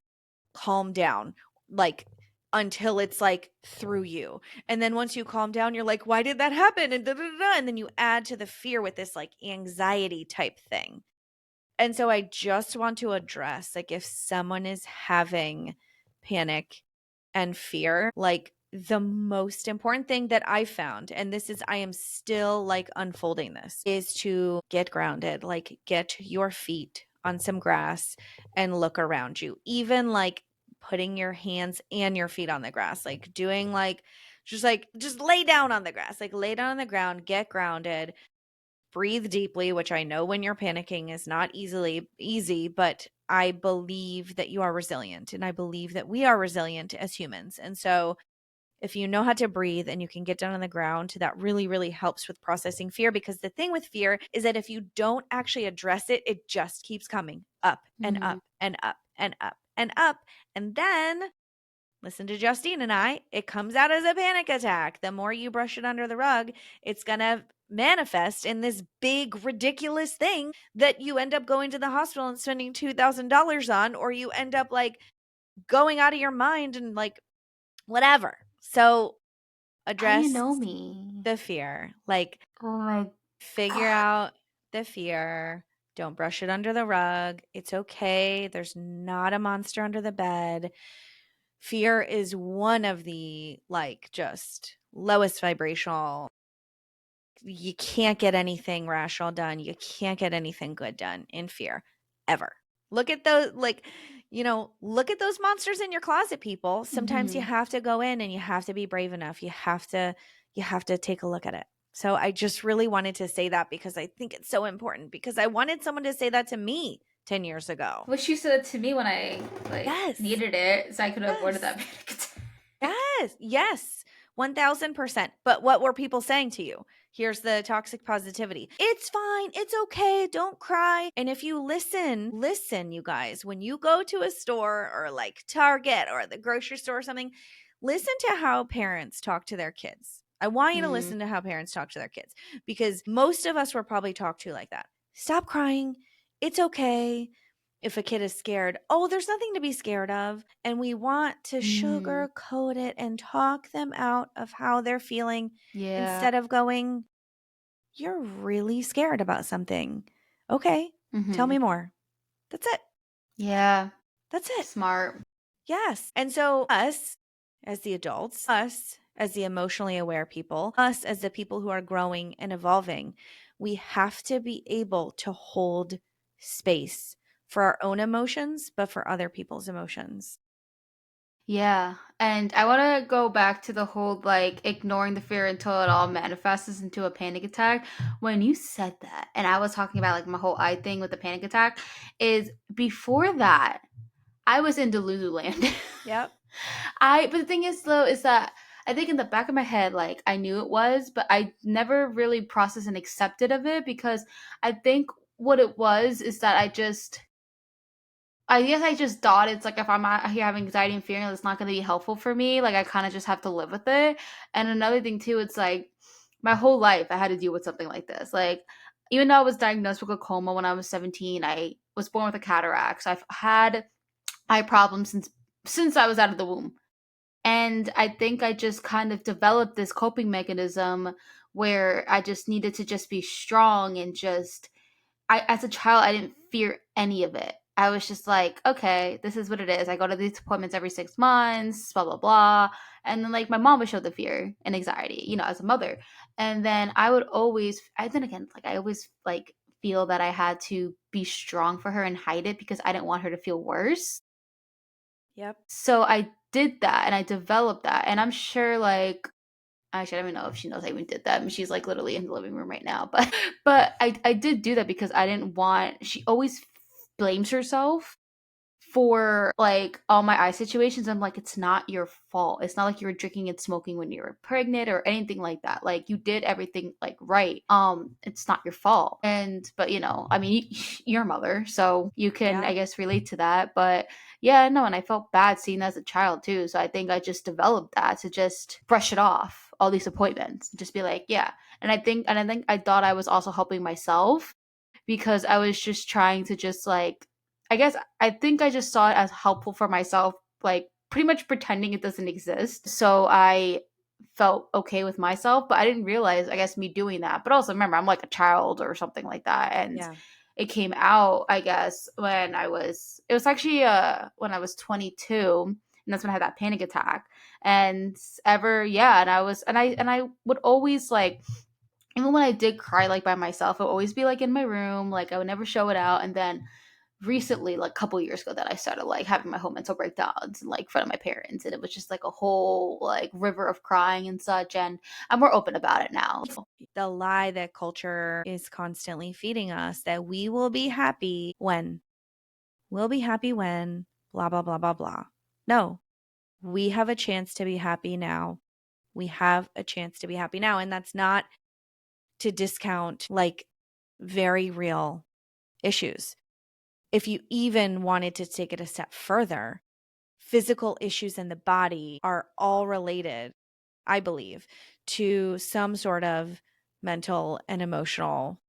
calm down, like, until it's, like, through you. And then once you calm down, you're like, "Why did that happen?" And da da da da, and then you add to the fear with this, like, anxiety type thing. And so I just want to address, like, if someone is having panic and fear, like, the most important thing that I found, and this is I am still, like, unfolding this, is to get grounded, like, get your feet on some grass and look around you. Even, like, putting your hands and your feet on the grass, like, doing, like, just lay down on the grass, like, lay down on the ground, get grounded, breathe deeply, which I know when you're panicking is not easy, but I believe that you are resilient and I believe that we are resilient as humans. And so if you know how to breathe and you can get down on the ground, that really, really helps with processing fear. Because the thing with fear is that if you don't actually address it, it just keeps coming up and Hmm. up and up and up and up. And then listen to Justine and I, it comes out as a panic attack. The more you brush it under the rug, it's going to manifest in this big, ridiculous thing that you end up going to the hospital and spending $2,000 on, or you end up like going out of your mind and like whatever. So How do you address know me? the fear, like Oh my figure God. out the fear. Don't brush it under the rug. It's okay. There's not a monster under the bed. Fear is one of the, like, just lowest vibrational. You can't get anything rational done. You can't get anything good done in fear ever. Look at those, like, look at those monsters in your closet, people. Sometimes you Hmm. have to go in and you have to be brave enough. You have to take a look at it. So I just really wanted to say that because I think it's so important because I wanted someone to say that to me 10 years ago. Wish you said it to me when I like Yes. needed it, so I could have avoided that Yes. panic attack. Yes, yes. 1000%. But what were people saying to you? Here's the toxic positivity. It's fine. It's okay. Don't cry. And if you listen, you guys, when you go to a store or like Target or the grocery store or something, listen to how parents talk to their kids. I want you to Mm, listen to how parents talk to their kids because most of us were probably talked to like that. Stop crying. It's okay. If a kid is scared, oh, there's nothing to be scared of. And we want to mm, sugarcoat it and talk them out of how they're feeling yeah. instead of going, you're really scared about something. Okay, tell Mm-hmm. me more. That's it. Yeah. That's it. Smart. Yes. And so, us as the adults, us as the emotionally aware people, us as the people who are growing and evolving, we have to be able to hold space for our own emotions, but for other people's emotions. Yeah. And I want to go back to the whole like ignoring the fear until it all manifests into a panic attack. When you said that, and I was talking about like my whole eye thing with the panic attack, is before that, I was in Delululand. Yep. But the thing is though, is that I think in the back of my head, like I knew it was, but I never really processed and accepted of it because I think what it was is that I guess I just thought it's like if I'm out here having anxiety and fear, it's not going to be helpful for me. Like I kind of just have to live with it. And another thing too, it's like my whole life I had to deal with something like this. Like even though I was diagnosed with glaucoma when I was 17, I was born with a cataract. So I've had eye problems since I was out of the womb. And I think I just kind of developed this coping mechanism where I just needed to just be strong and just I as a child I didn't fear any of it. I was just like, okay, this is what it is. I go to these appointments every 6 months, blah blah blah. And then like my mom would show the fear and anxiety, as a mother. And then I would always I then again, like I always like feel that I had to be strong for her and hide it because I didn't want her to feel worse. Yep. So I did that and I developed that. And I'm sure like actually, I don't even know if she knows I even did that. I mean, she's like literally in the living room right now. But I did do that because I didn't want. She always blames herself for like all my eye situations. I'm like, it's not your fault. It's not like you were drinking and smoking when you were pregnant or anything like that. Like you did everything like right. It's not your fault. And but I mean, you're a mother, so you can Yeah. I guess relate to that. But yeah, no, and I felt bad seeing that as a child too. So I think I just developed that to just brush it off all these appointments, just be like, yeah. And I think I thought I was also helping myself because I was just trying to just like I guess I think I just saw it as helpful for myself, like pretty much pretending it doesn't exist. So I felt okay with myself, but I didn't realize, I guess, me doing that. But also remember, I'm like a child or something like that. And Yeah. it came out, I guess, it was actually when I was 22. And that's when I had that panic attack. And yeah. And I would always like, even when I did cry like by myself, it would always be like in my room, like I would never show it out. And then recently, like a couple years ago, that I started like having my whole mental breakdowns and like in front of my parents, and it was just like a whole like river of crying and such. And I'm more open about it now. The lie that culture is constantly feeding us that we will be happy when, we'll be happy when, blah, blah, blah, blah, blah. No, we have a chance to be happy now. We have a chance to be happy now. And that's not to discount like very real issues. If you even wanted to take it a step further, physical issues in the body are all related, I believe, to some sort of mental and emotional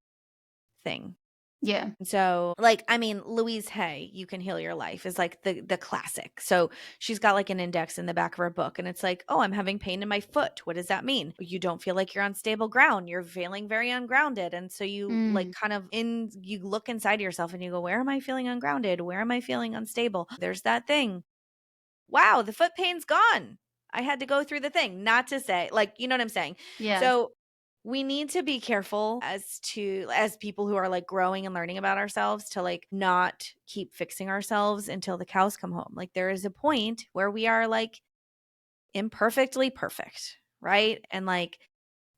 thing. Yeah. And so, like, I mean, Louise Hay, You Can Heal Your Life is like the classic. So she's got like an index in the back of her book, and it's like, oh, I'm having pain in my foot. What does that mean? You don't feel like you're on stable ground. You're feeling very ungrounded. And so you like Mm, kind of you look inside yourself and you go, where am I feeling ungrounded? Where am I feeling unstable? There's that thing. Wow, the foot pain's gone. I had to go through the thing, not to say, like, you know what I'm saying? yeah. So we need to be careful as people who are like growing and learning about ourselves to like not keep fixing ourselves until the cows come home. Like there is a point where we are like imperfectly perfect, right? And like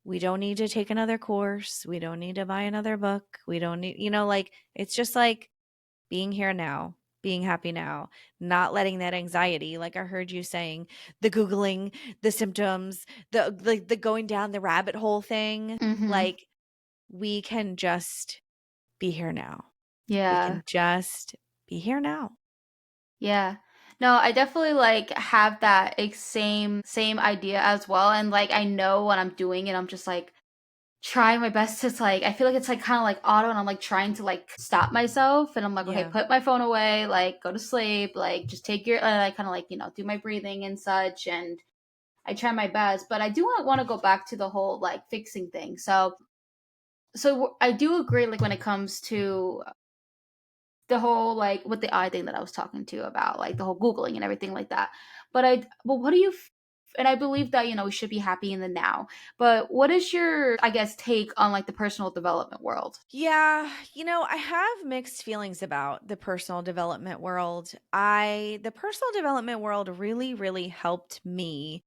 we don't need to take another course. We don't need to buy another book. We don't need, like it's just like being here now. being happy now, not letting that anxiety, like I heard you saying, the Googling, the symptoms, the going down the rabbit hole thing. Mhm. Like, we can just be here now. We Yeah. can just be here now. Yeah. No, I definitely like have that same idea as well. And like I know when I'm doing it, I'm just like trying my best to like I feel like it's like kind of like auto and I'm like trying to like stop myself and I'm like, okay, Yeah. put my phone away, like go to sleep, like just take your and I kind of like, do my breathing and such and I try my best, but I do want to go back to the whole like fixing thing. So I do agree like when it comes to the whole like with the eye thing that I was talking to you about, like the whole Googling and everything like that. But what do you, and I believe that, we should be happy in the now. But what is your, I guess, take on like the personal development world? Yeah, I have mixed feelings about the personal development world. The personal development world really, really helped me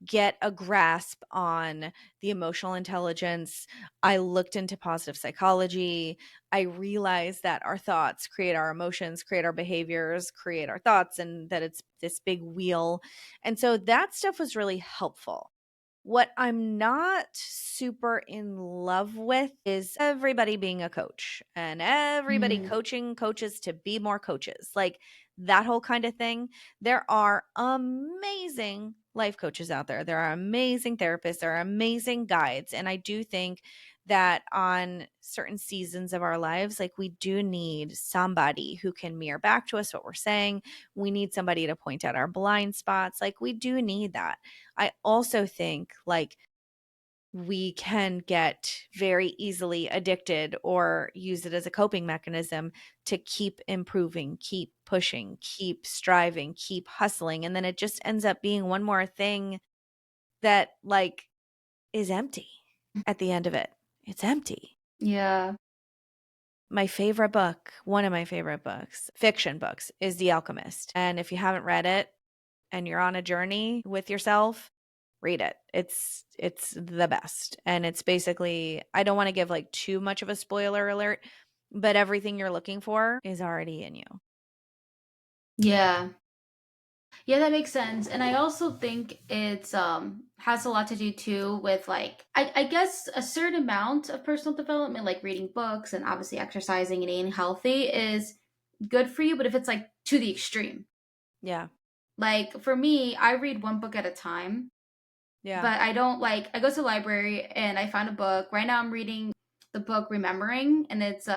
get a grasp on the emotional intelligence. I looked into positive psychology. I realized that our thoughts create our emotions, create our behaviors, create our thoughts, and that it's this big wheel. And so that stuff was really helpful. What I'm not super in love with is everybody being a coach and everybody Mm, coaching coaches to be more coaches. Like that whole kind of thing. There are amazing life coaches out there. There are amazing therapists, there are amazing guides, and I do think that on certain seasons of our lives, like we do need somebody who can mirror back to us what we're saying. We need somebody to point out our blind spots. Like we do need that. I also think like we can get very easily addicted or use it as a coping mechanism to keep improving, keep pushing, keep striving, keep hustling. And then it just ends up being one more thing that like is empty at the end of it. It's empty. yeah. My favorite book, one of my favorite books, fiction books, is The Alchemist. And if you haven't read it and you're on a journey with yourself, read it. It's the best. And it's basically, I don't want to give like too much of a spoiler alert, but everything you're looking for is already in you. Yeah. Yeah, that makes sense. And I also think it's has a lot to do too with like I guess a certain amount of personal development, like reading books and obviously exercising and eating healthy is good for you, but if it's like to the extreme. Yeah. Like for me, I read one book at a time, Yeah. but I don't like I go to the library and I find a book. Right now I'm reading the book Remembering and it's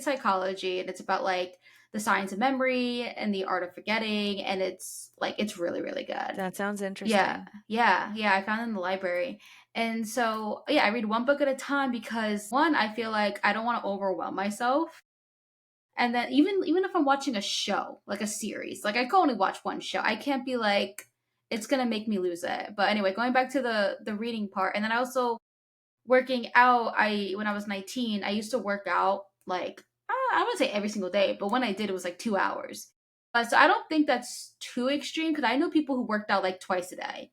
psychology and it's about like the science of memory and the art of forgetting and it's really really good. That sounds Yeah. interesting. Yeah, I found it in the library. And so, yeah, I read one book at a time because one, I feel like I don't want to overwhelm myself. And then even if I'm watching a show, like a series, like I can only watch one show. I can't be like it's gonna make me lose it. But anyway, going back to the reading part, and then I also working out. I when I was 19, I used to work out like I wouldn't say every single day, but when I did, it was like 2 hours. So I don't think that's too extreme because I know people who worked out like twice a day.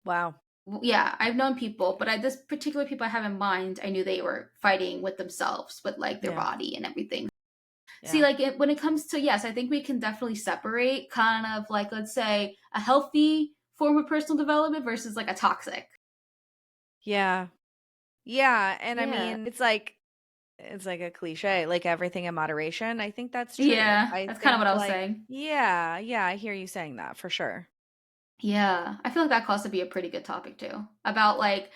Wow. Yeah, I've known people, but this particular people I have in mind, I knew they were fighting with themselves, with like their Yeah. body and everything. See, Yeah. when it comes to, yes, I think we can definitely separate kind of like, let's say, a healthy form of personal development versus like a toxic. Yeah. Yeah. And I Yeah. mean, it's like a cliche, like everything in moderation. I think that's true. Yeah, I that's kind of what think I was like, saying. yeah, yeah, I hear you saying that for sure. Yeah, I feel like that costs to be a pretty good topic too. About like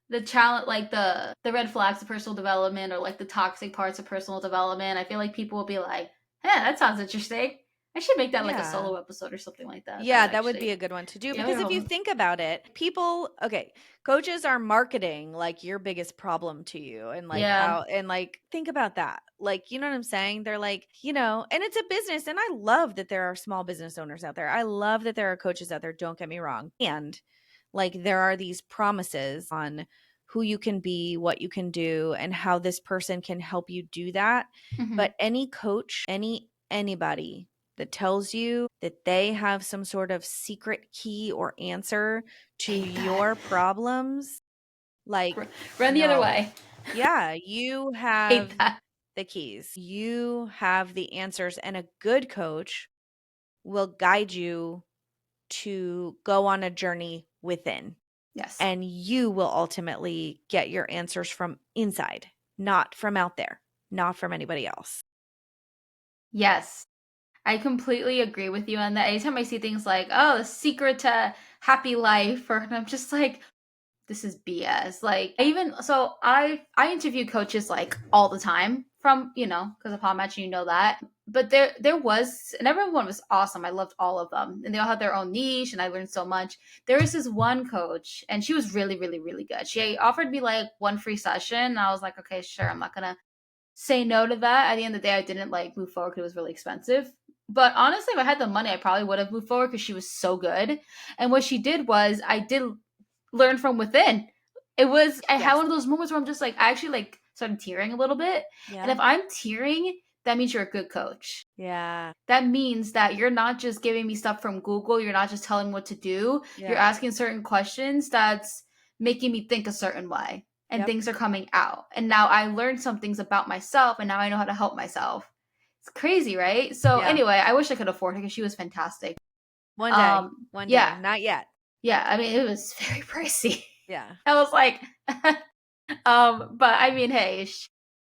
the challenge, like the red flags of personal development or like the toxic parts of personal development. I feel like people will be like, "Yeah, that sounds interesting. I should make that like a Yeah. solo episode or something like that." That Yeah, would that would be a actually, good one to do yeah, because if you think about it, okay, coaches are marketing like your biggest problem to you and like yeah, how, and like, think about that. Like, you know what I'm saying? They're like, and it's a business. And I love that there are small business owners out there. I love that there are coaches out there. Don't get me wrong. And like, there are these promises on who you can be, what you can do, and how this person can help you do that. hmm But any coach, anybody that tells you that they have some sort of secret key or answer to hate that. your problems, like, Run the other no. way. Yeah, you Hate have that. the keys. You have the answers, and a good coach will guide you to go on a journey within. Yes. And you will ultimately get your answers from inside, not from out there, not from anybody else. Yes. I completely agree with you on that. Anytime I see things like, oh, the secret to happy life, or and I'm just like, this is BS. Like even so I interview coaches like all the time from, because of how much you know that. But there was, and everyone was awesome. I loved all of them. And they all had their own niche and I learned so much. There was this one coach and she was really, really, really good. She offered me like one free session. And I was like, okay, sure. I'm not gonna say no to that. At the end of the day, I didn't like move forward because it was really expensive. But honestly, if I had the money, I probably would have moved forward because she was so good. And what she did was I did learn from within. I had Yes. one of those moments where I'm just like, I actually like started tearing a little bit. And Yeah. if I'm tearing, that means you're a good coach. Yeah. That means that you're not just giving me stuff from Google. You're not just telling me what to do. You're Yeah. asking certain questions that's making me think a certain way. And Yep. things are coming out. And now I learned some things about myself and now I know how to help myself. It's crazy, right? So Yeah. anyway, I wish I could afford her because she was fantastic. One day. One day. Yeah. Not yet. Yeah. I mean, it was very pricey. Yeah. I was like, but I mean, hey,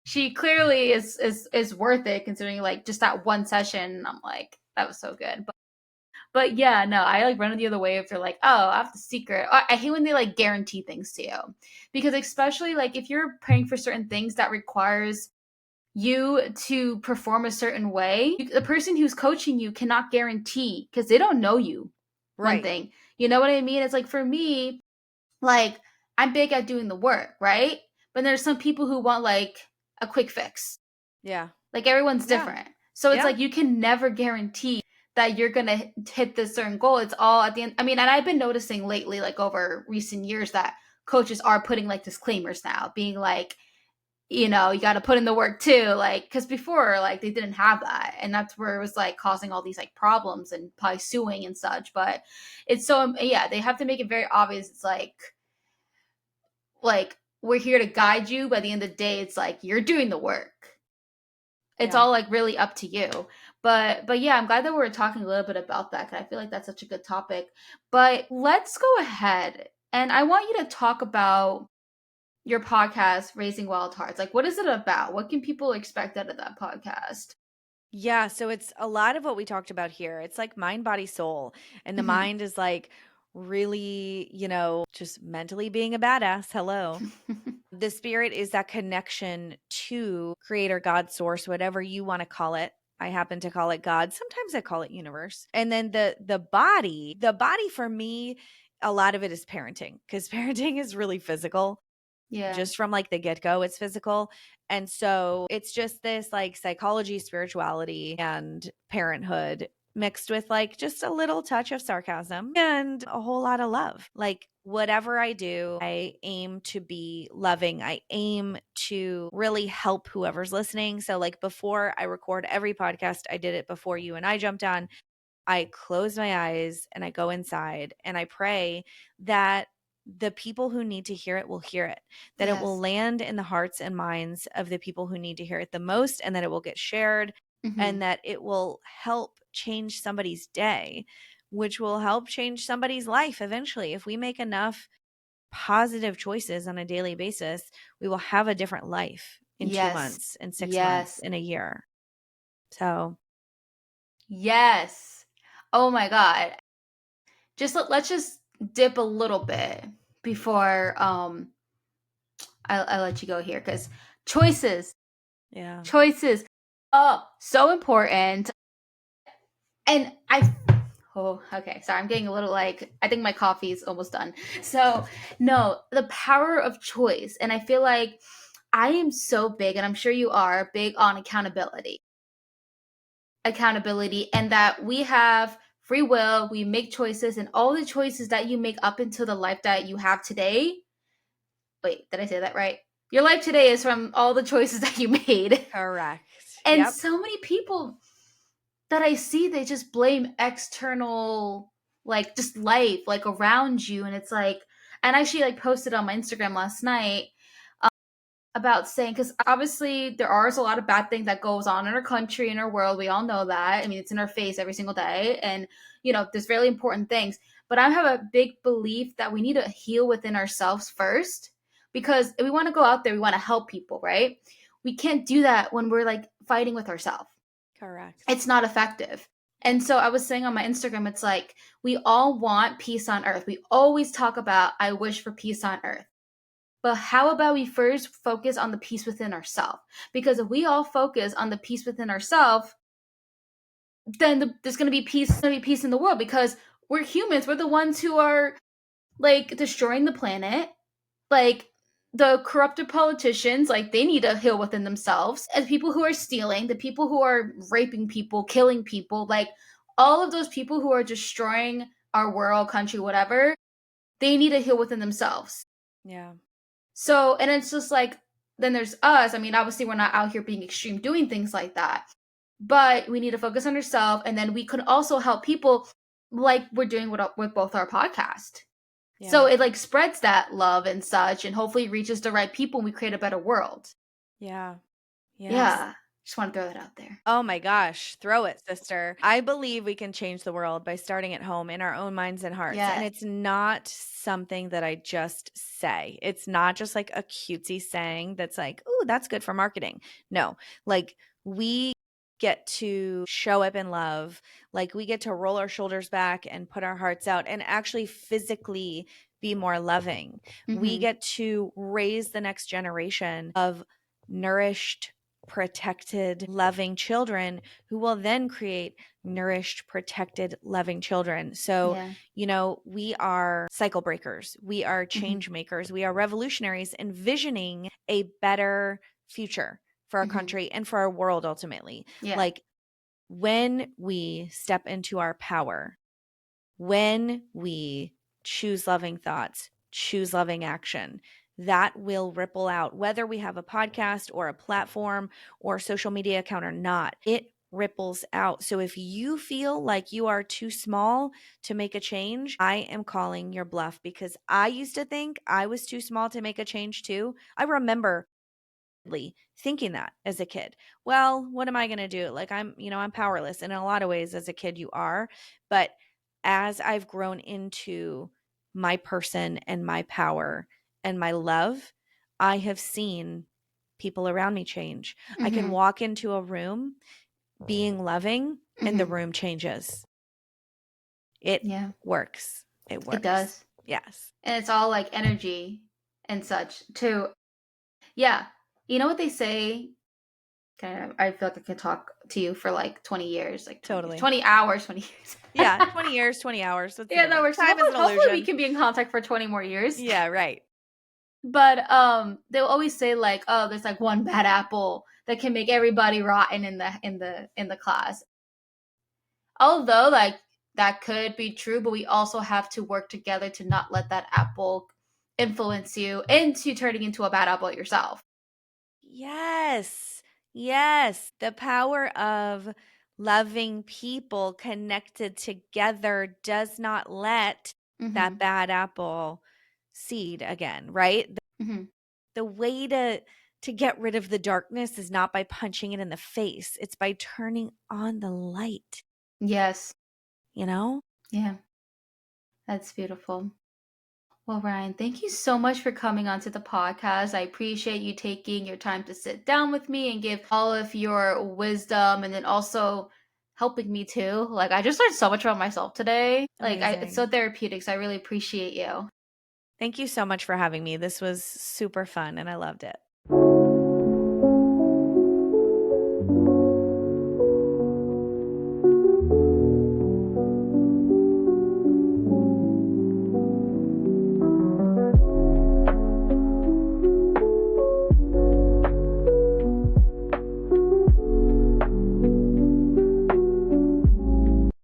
she clearly is worth it considering like just that one session. I'm like, that was so good. But yeah, no, I like run the other way if they're like, oh, I have the secret. I hate when they like guarantee things to you because especially like if you're praying for certain things that requires you to perform a certain way, the person who's coaching you cannot guarantee because they don't know you. One Right. thing, you know what I mean? It's like for me, like I'm big at doing the work, right? But there's some people who want like a quick fix. Yeah. Like everyone's Yeah. different. So it's Yeah. like you can never guarantee that you're going to hit this certain goal. It's all at the end. I mean, and I've been noticing lately, like over recent years, that coaches are putting like disclaimers now, being like, you got to put in the work too. Like, because before, like, they didn't have that. And that's where it was like causing all these like problems and probably suing and such. But it's so, yeah, they have to make it very obvious. It's like, we're here to guide you. By the end of the day, it's like you're doing the work. It's Yeah. all like really up to you. But yeah, I'm glad that we're talking a little bit about that because I feel like that's such a good topic. But let's go ahead and I want you to talk about your podcast, Raising Wild Hearts. Like, what is it about? What can people expect out of that podcast? Yeah, so it's a lot of what we talked about here. It's like mind, body, soul. And the Hmm. mind is like really, just mentally being a badass. Hello. The spirit is that connection to creator, God, source, whatever you want to call it. I happen to call it God. Sometimes I call it universe. And then the body for me, a lot of it is parenting because parenting is really physical. Yeah. Just from like the get-go, it's physical. And so it's just this like psychology, spirituality, and parenthood mixed with like just a little touch of sarcasm and a whole lot of love. Like whatever I do, I aim to be loving. I aim to really help whoever's listening. So like before I record every podcast, I did it before you and I jumped on. I close my eyes and I go inside and I pray that the people who need to hear it will hear it, that it will Yes. land in the hearts and minds of the people who need to hear it the most, and that it will get shared Hmm. and that it will help change somebody's day, which will help change somebody's life eventually. If we make enough positive choices on a daily basis, we will have a different life in two Yes. months, in 6 months, Yes. in a year. So, Yes. Oh my God. Let's just dip a little bit before I let you go here because choices, yeah. choices, oh, so important. And oh, okay, sorry, I'm getting a little like, I think my coffee is almost done. So, no, the power of choice. And I feel like I am so big, and I'm sure you are big on accountability. Accountability, and that we have free will, we make choices, and all the choices that you make up until the life that you have today. Wait, did I say that right? Your life today is from all the choices that you made. Correct. And Yep. so many people that I see, they just blame external, like just life, like around you. And it's like, and I actually like posted on my Instagram last night. about saying, because obviously there are a lot of bad things that goes on in our country, in our world. We all know that. I mean, it's in our face every single day, and there's really important things. But I have a big belief that we need to heal within ourselves first, because if we want to go out there, we want to help people, right? We can't do that when we're like fighting with ourselves. Correct. It's not effective. And so I was saying on my Instagram, it's like we all want peace on earth. We always talk about, I wish for peace on earth. But how about we first focus on the peace within ourselves? Because if we all focus on the peace within ourselves, then there's going to be peace in the world, because we're humans. We're the ones who are like destroying the planet. Like the corrupted politicians, like they need to heal within themselves. And people who are stealing, the people who are raping people, killing people, like all of those people who are destroying our world, country, whatever, they need to heal within themselves. Yeah. So, and it's just like, then there's us. I mean, obviously, we're not out here being extreme doing things like that, but we need to focus on ourselves. And then we could also help people like we're doing with both our podcast. Yeah. So it like spreads that love and such, and hopefully reaches the right people, and we create a better world. Yeah. Yes. Yeah. Just want to throw that out there. Oh my gosh, throw it, sister. I believe we can change the world by starting at home in our own minds and hearts. And Yes. it's not something that I just say. It's not just like a cutesy saying that's like, "Ooh, that's good for marketing." No, like we get to show up in love. Like we get to roll our shoulders back and put our hearts out and actually physically be more loving. We Mm-hmm. get to raise the next generation of nourished, protected, loving children who will then create nourished, protected, loving children. So, Yeah. we are cycle breakers, we are Mm-hmm. change makers, we are revolutionaries envisioning a better future for our Mm-hmm. country and for our world ultimately. Yeah. Like when we step into our power, when we choose loving thoughts, choose loving action, that will ripple out, whether we have a podcast or a platform or social media account or not. It ripples out. So if you feel like you are too small to make a change, I am calling your bluff, because I used to think I was too small to make a change too. I remember thinking that as a kid. Well, what am I going to do? Like I'm powerless. And in a lot of ways as a kid you are, but as I've grown into my person and my power and my love, I have seen people around me change. I can Mm-hmm. walk into a room being loving and the Mm-hmm. room changes. It Yeah. works. It It works. does. Yes. And it's all like energy and such too. Yeah. You know what they say? Kind of, I feel like I could talk to you for like 20 years, like 20 years, Totally. 20 hours, 20 years. Yeah, 20 years, 20 hours. Let's think Yeah, of that it. works. Time is an Hopefully we illusion. can be in contact for 20 more years. Yeah, right. But they'll always say like, oh, there's like one bad apple that can make everybody rotten in the class. Although like that could be true, but we also have to work together to not let that apple influence you into turning into a bad apple yourself. Yes. Yes. The power of loving people connected together does not let that Mm-hmm. bad apple seed again, right? Mm-hmm. The way to get rid of the darkness is not by punching it in the face. It's by turning on the light, Yes. you know? Yeah. That's beautiful. Well, Ryan, thank you so much for coming onto the podcast. I appreciate you taking your time to sit down with me and give all of your wisdom, and then also helping me too. Like I just learned so much about myself today. Like it's so Amazing. therapeutic. So I really appreciate you. Thank you so much for having me. This was super fun and I loved it.